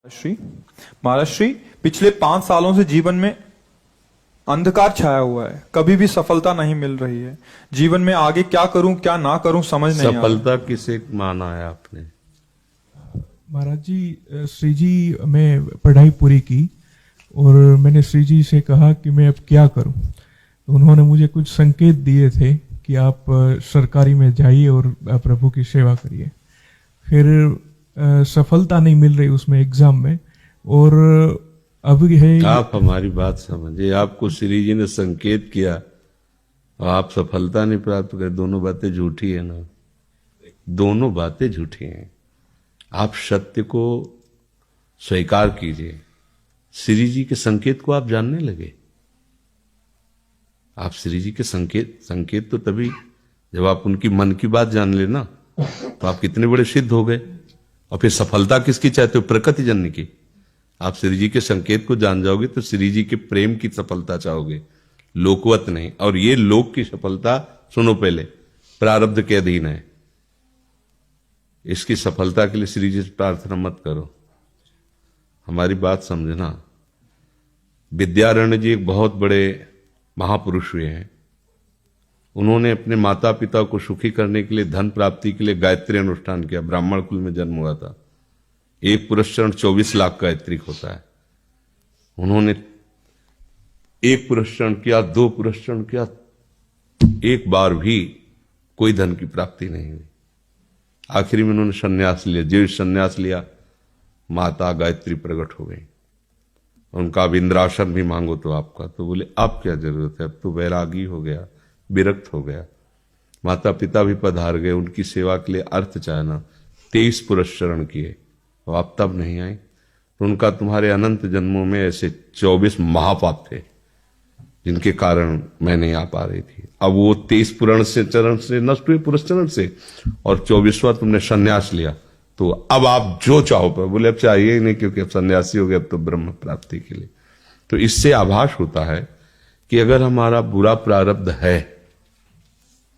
श्री महाराज श्री पिछले 5 सालों से जीवन में अंधकार छाया हुआ है। कभी भी सफलता नहीं मिल रही है। जीवन में आगे क्या करूं क्या ना करूं समझ नहीं आ रहा। सफलता किसे माना है आपने? महाराज जी, श्री जी मैं पढ़ाई पूरी की और मैंने श्री जी से कहा कि मैं अब क्या करूं। उन्होंने मुझे कुछ संकेत दिए थे कि आप सरकारी में जाइए और प्रभु की सेवा करिए। फिर सफलता नहीं मिल रही उसमें एग्जाम में, और अब है। आप हमारी बात समझिए। आपको श्री जी ने संकेत किया और आप सफलता नहीं प्राप्त कर, दोनों बातें झूठी है ना। दोनों बातें झूठी हैं। आप सत्य को स्वीकार कीजिए। श्री जी के संकेत को आप जानने लगे। आप श्री जी के संकेत तो तभी जब आप उनकी मन की बात जान लेना, तो आप कितने बड़े सिद्ध हो गए। और फिर सफलता किसकी चाहते हो? प्रकृति जन्य की। आप श्री जी के संकेत को जान जाओगे तो श्री जी के प्रेम की सफलता चाहोगे, लोकवत नहीं। और ये लोक की सफलता, सुनो पहले, प्रारब्ध के अधीन है। इसकी सफलता के लिए श्री जी से प्रार्थना मत करो। हमारी बात समझना। विद्यारण्य जी एक बहुत बड़े महापुरुष हुए हैं। उन्होंने अपने माता पिता को सुखी करने के लिए, धन प्राप्ति के लिए गायत्री अनुष्ठान किया। ब्राह्मण कुल में जन्म हुआ था। एक पुरस्चरण 24 लाख गायत्रिक होता है। उन्होंने एक पुरस्चरण किया, 2 पुरस्चरण किया, एक बार भी कोई धन की प्राप्ति नहीं हुई। आखिरी में उन्होंने संन्यास लिया। जो संन्यास लिया, माता गायत्री प्रकट हो गई। उनका अब इंद्रासन भी मांगो तो आपका। तो बोले अब क्या जरूरत है, अब तो वैरागी हो गया, विरक्त हो गया। माता पिता भी पधार गए, उनकी सेवा के लिए अर्थ चाहना। 23 पुरस्चरण किए और आप तब नहीं आए। तो उनका तुम्हारे अनंत जन्मों में ऐसे 24 महापाप थे जिनके कारण मैं नहीं आ पा रही थी। अब वो 23 पुरण से चरण से नष्ट हुए, पुरस्चरण से, और 24वां तुमने संन्यास लिया। तो अब आप जो चाहो पर बोले अब चाहिए ही नहीं, क्योंकि अब सन्यासी हो गए, अब तो ब्रह्म प्राप्ति के लिए। तो इससे आभास होता है कि अगर हमारा बुरा प्रारब्ध है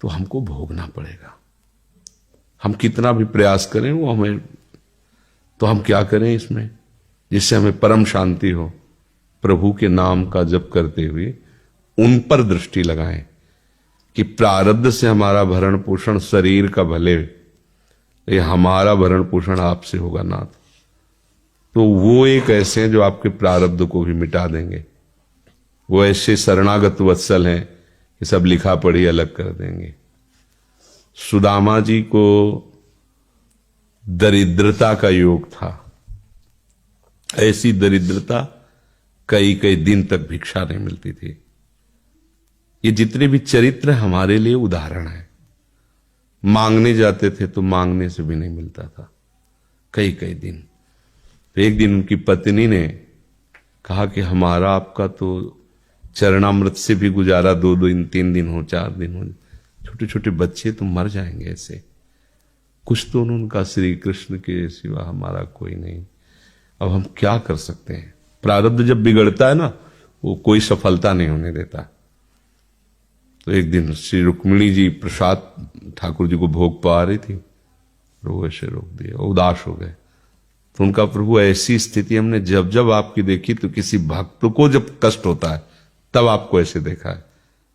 तो हमको भोगना पड़ेगा। हम कितना भी प्रयास करें वो हमें, तो हम क्या करें इसमें जिससे हमें परम शांति हो? प्रभु के नाम का जप करते हुए उन पर दृष्टि लगाएं कि प्रारब्ध से हमारा भरण पोषण शरीर का भले, ये हमारा भरण पोषण आपसे होगा नाथ। तो वो एक ऐसे हैं जो आपके प्रारब्ध को भी मिटा देंगे। वो ऐसे शरणागत वत्सल हैं कि सब लिखा पढ़ी अलग कर देंगे। सुदामा जी को दरिद्रता का योग था। ऐसी दरिद्रता, कई कई दिन तक भिक्षा नहीं मिलती थी। ये जितने भी चरित्र हमारे लिए उदाहरण है। मांगने जाते थे तो मांगने से भी नहीं मिलता था, कई कई दिन। तो एक दिन उनकी पत्नी ने कहा कि हमारा आपका तो चरणामृत से भी गुजारा 2 दिन 3 दिन हो, 4 दिन हो, छोटे छोटे बच्चे तो मर जाएंगे ऐसे। कुछ तो उनका श्री कृष्ण के सिवा हमारा कोई नहीं। अब हम क्या कर सकते हैं? प्रारब्ध जब बिगड़ता है ना, वो कोई सफलता नहीं होने देता। तो एक दिन श्री रुक्मिणी जी प्रसाद ठाकुर जी को भोग पा रही थी, प्रभु ऐसे रोक दिया, उदास हो गए। तो उनका प्रभु ऐसी स्थिति हमने जब जब आपकी देखी, तो किसी भक्त को जब कष्ट होता है तब आपको ऐसे देखा है।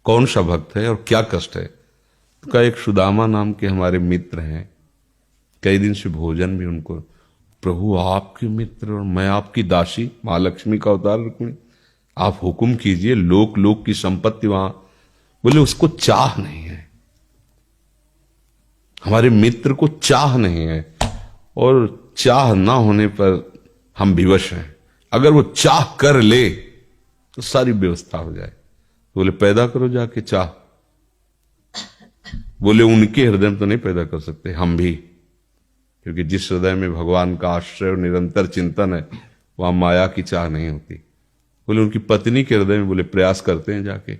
कौन सा भक्त है और क्या कष्ट है? तो का एक सुदामा नाम के हमारे मित्र हैं, कई दिन से भोजन भी उनको, प्रभु आपके मित्र और मैं आपकी दासी, महालक्ष्मी का अवतार रुक्मिणी, आप हुक्म कीजिए, लोक लोक की संपत्ति वहां। बोले उसको चाह नहीं है, हमारे मित्र को चाह नहीं है, और चाह ना होने पर हम विवश हैं। अगर वो चाह कर ले तो सारी व्यवस्था हो जाए। बोले पैदा करो जाके चाह। बोले उनके हृदय में तो नहीं पैदा कर सकते, हम भी, क्योंकि जिस हृदय में भगवान का आश्रय और निरंतर चिंतन है वहां माया की चाह नहीं होती। बोले उनकी पत्नी के हृदय में, बोले प्रयास करते हैं जाके।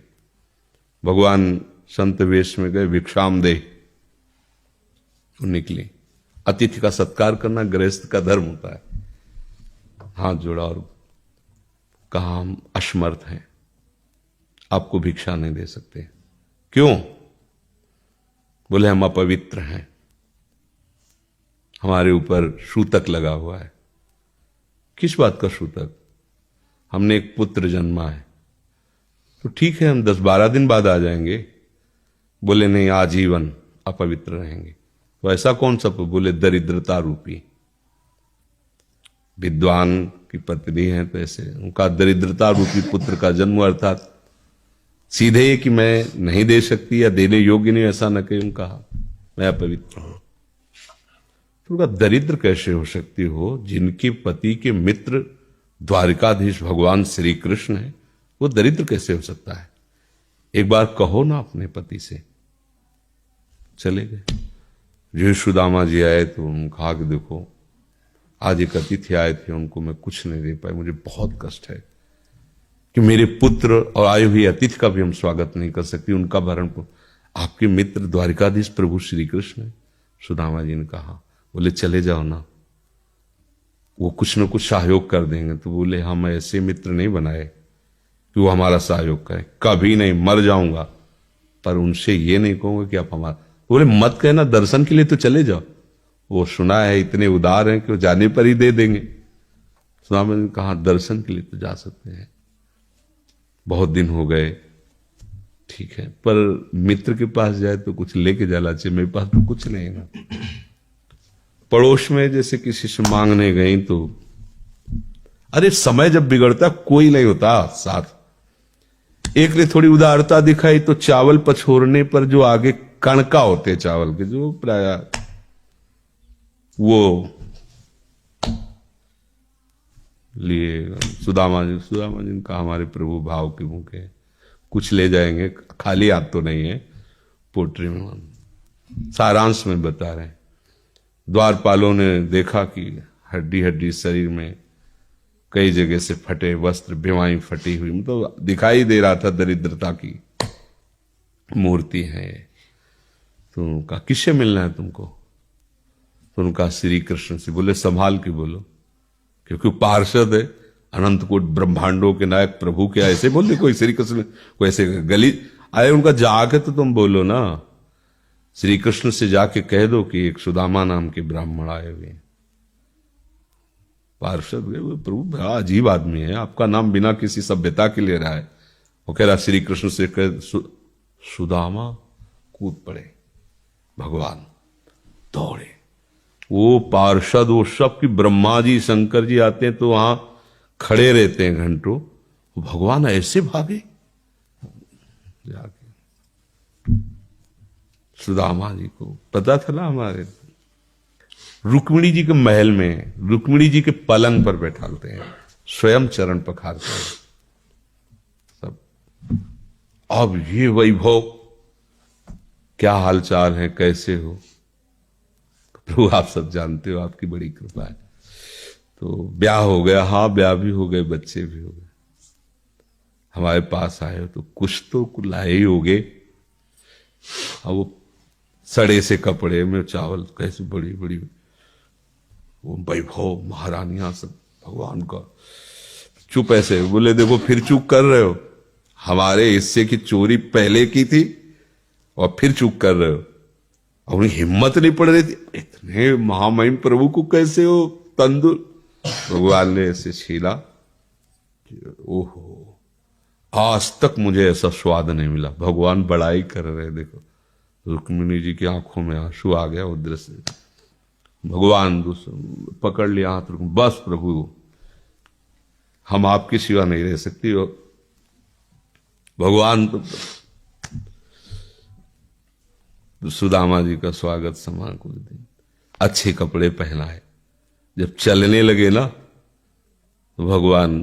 भगवान संत वेश में गए, भिक्षाम दे, वो निकली। अतिथि का सत्कार करना गृहस्थ का धर्म होता है। हाथ जोड़ा और कहा हम असमर्थ हैं, आपको भिक्षा नहीं दे सकते। क्यों? बोले हम अपवित्र हैं, हमारे ऊपर सूतक लगा हुआ है। किस बात का सूतक? हमने एक पुत्र जन्मा है तो ठीक है, हम 10-12 दिन बाद आ जाएंगे। बोले नहीं, आजीवन अपवित्र रहेंगे। तो ऐसा कौन सा? बोले दरिद्रता रूपी। विद्वान की पत्नी है तो ऐसे उनका दरिद्रता रूपी पुत्र का जन्म, अर्थात सीधे कि मैं नहीं दे सकती या देने योग्य नहीं, ऐसा न कहीं कहा, मैं अपवित्र हूं। तो उनका दरिद्र कैसे हो सकती हो? जिनके पति के मित्र द्वारिकाधीश भगवान श्री कृष्ण है, वो दरिद्र कैसे हो सकता है? एक बार कहो ना अपने पति से। चले गए। जो सुदामा जी आए तो उन्होंने कहा कि देखो, आज एक अतिथि आए थे, उनको मैं कुछ नहीं दे पाई, मुझे बहुत कष्ट है कि मेरे पुत्र और आए हुए अतिथि का भी हम स्वागत नहीं कर सकते, उनका भरण आपके मित्र द्वारिकाधीश प्रभु श्री कृष्ण है। सुदामा जी ने कहा, बोले चले जाओ ना, वो कुछ न कुछ सहयोग कर देंगे। तो बोले हम ऐसे मित्र नहीं बनाए कि वो हमारा सहयोग करें, कभी नहीं, मर जाऊंगा पर उनसे ये नहीं कहूंगा कि आप हमारा। बोले मत कहना, दर्शन के लिए तो चले जाओ, वो सुना है इतने उदार हैं कि वो जाने पर ही दे देंगे। सुदामा ने कहा दर्शन के लिए तो जा सकते हैं, बहुत दिन हो गए, ठीक है, पर मित्र के पास जाए तो कुछ लेके जाना चाहिए, मेरे पास तो कुछ नहीं है ना। पड़ोस में जैसे किसी से मांगने गई तो, अरे समय जब बिगड़ता कोई नहीं होता साथ। एक ने थोड़ी उदारता दिखाई तो चावल पछोरने पर जो आगे कणका होते चावल के, जो प्राय वो लिए सुदामा जी ने कहा हमारे प्रभु भाव के भूखे, कुछ ले जाएंगे, खाली हाथ तो नहीं है। पोट्री में सारांश में बता रहे हैं, द्वारपालों ने देखा कि हड्डी हड्डी शरीर में कई जगह से फटे वस्त्र, भिवाई फटी हुई, मतलब दिखाई दे रहा था दरिद्रता की मूर्ति है। तो उनका किससे मिलना है तुमको? तो उनका श्री कृष्ण से। बोले संभाल के बोलो, क्योंकि पार्षद है, अनंत कोट ब्रह्मांडों के नायक प्रभु के ऐसे बोल कोई श्री कृष्ण कोई ऐसे गली आए, उनका जाके तो तुम बोलो ना, श्री कृष्ण से जाके कह दो कि एक सुदामा नाम के ब्राह्मण आए हुए हैं। पार्षद प्रभु बड़ा अजीब आदमी है, आपका नाम बिना किसी सभ्यता के ले रहा है। वो कह रहा श्री कृष्ण से कह, सुदामा कूद पड़े, भगवान दौड़े। वो पार्षद, वो सब की ब्रह्मा जी शंकर जी आते हैं तो वहां खड़े रहते हैं घंटों, भगवान ऐसे भागे जाके। सुदामा जी को पता था ना, हमारे रुक्मिणी जी के महल में रुक्मिणी जी के पलंग पर बैठाते हैं, स्वयं चरण पखारते हैं सब। अब ये वैभव, क्या हालचाल है, कैसे हो? प्रभु आप सब जानते हो, आपकी बड़ी कृपा है। तो ब्याह हो गया, हाँ ब्याह भी हो गए, बच्चे भी हो गए। हमारे पास आए हो तो कुछ तो लाए ही होगे। अब वो सड़े से कपड़े में चावल, कैसे बड़ी बड़ी वो वैभव, महारानियां सब भगवान का। चुप ऐसे बोले, देखो फिर चूक कर रहे हो, हमारे हिस्से की चोरी पहले की थी और फिर चूक कर रहे हो। और उन्हें हिम्मत नहीं पड़ रही थी, इतने महामहिम प्रभु को कैसे हो तंदुर। भगवान ने ऐसे छीला, ओहो आज तक मुझे ऐसा स्वाद नहीं मिला। भगवान बड़ाई कर रहे, देखो रुक्मिणी जी की आंखों में आंसू आ गया उधर से। भगवान पकड़ लिया हाथ, बस प्रभु हम आपके सिवा नहीं रह सकती। और भगवान तो सुदामा जी का स्वागत समान कुछ दिन, अच्छे कपड़े पहनाए। जब चलने लगे ना तो भगवान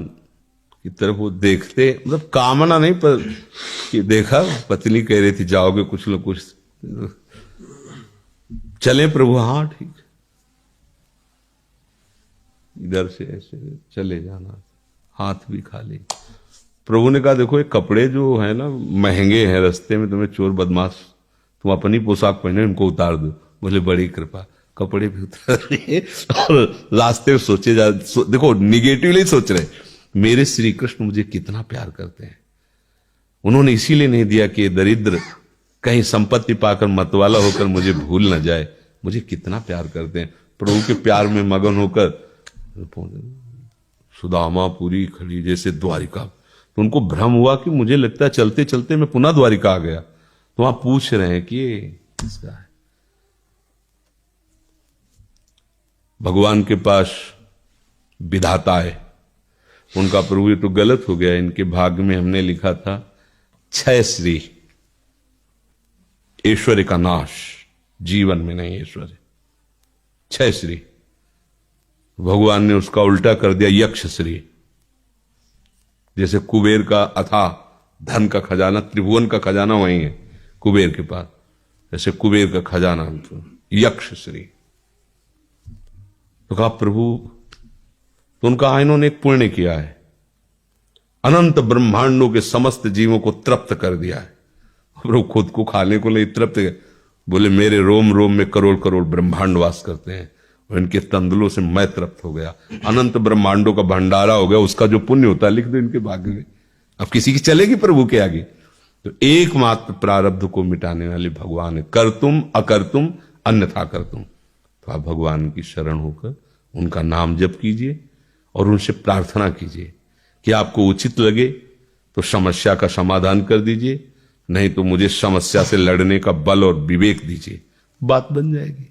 की तरफ वो देखते, मतलब कामना नहीं पर कि देखा पत्नी कह रही थी जाओगे कुछ न कुछ, चले प्रभु, हाँ ठीक, इधर से ऐसे चले जाना, हाथ भी खाली। प्रभु ने कहा देखो ये कपड़े जो है ना महंगे हैं, रास्ते में तुम्हें चोर बदमाश, तुम अपनी पोशाक पहने इनको उतार दो। बोले बड़ी कृपा, कपड़े भी उतार दिए और रास्ते में सोचे देखो निगेटिवली सोच रहे, मेरे श्री कृष्ण मुझे कितना प्यार करते हैं। उन्होंने इसीलिए नहीं दिया कि दरिद्र कहीं संपत्ति पाकर मतवाला होकर मुझे भूल न जाए, मुझे कितना प्यार करते हैं। प्रभु के प्यार में मगन होकर सुदामापुरी खड़ी जैसे द्वारिका। तो उनको भ्रम हुआ कि मुझे लगता है चलते चलते मैं पुनः द्वारिका आ गया। तो वहां पूछ रहे हैं कि ये किसका है। भगवान के पास विधाता है, उनका प्रभु ये तो गलत हो गया, इनके भाग्य में हमने लिखा था क्षय श्री, ऐश्वर्य का नाश, जीवन में नहीं ऐश्वर्य, क्षय श्री। भगवान ने उसका उल्टा कर दिया यक्ष श्री। जैसे कुबेर का अथाह धन का खजाना, त्रिभुवन का खजाना वही है कुबेर के पास, ऐसे कुबेर का खजाना यक्ष श्री। तो कहा प्रभु, तो उनका इन्होंने एक पुण्य किया है, अनंत ब्रह्मांडों के समस्त जीवों को तृप्त कर दिया है। प्रभु खुद को खाने को नहीं तृप्त, बोले मेरे रोम रोम में करोड़ करोड़ ब्रह्मांड वास करते हैं और इनके तंदुलों से मैं तृप्त हो गया। अनंत ब्रह्मांडों का भंडारा हो गया, उसका जो पुण्य होता है लिख दो इनके भाग्य में। अब किसी की चलेगी प्रभु के आगे। तो एकमात्र प्रारब्ध को मिटाने वाले भगवान है, कर तुम अकर तुम अन्यथा कर तुम। तो आप भगवान की शरण होकर उनका नाम जप कीजिए और उनसे प्रार्थना कीजिए कि आपको उचित लगे तो समस्या का समाधान कर दीजिए, नहीं तो मुझे समस्या से लड़ने का बल और विवेक दीजिए, बात बन जाएगी।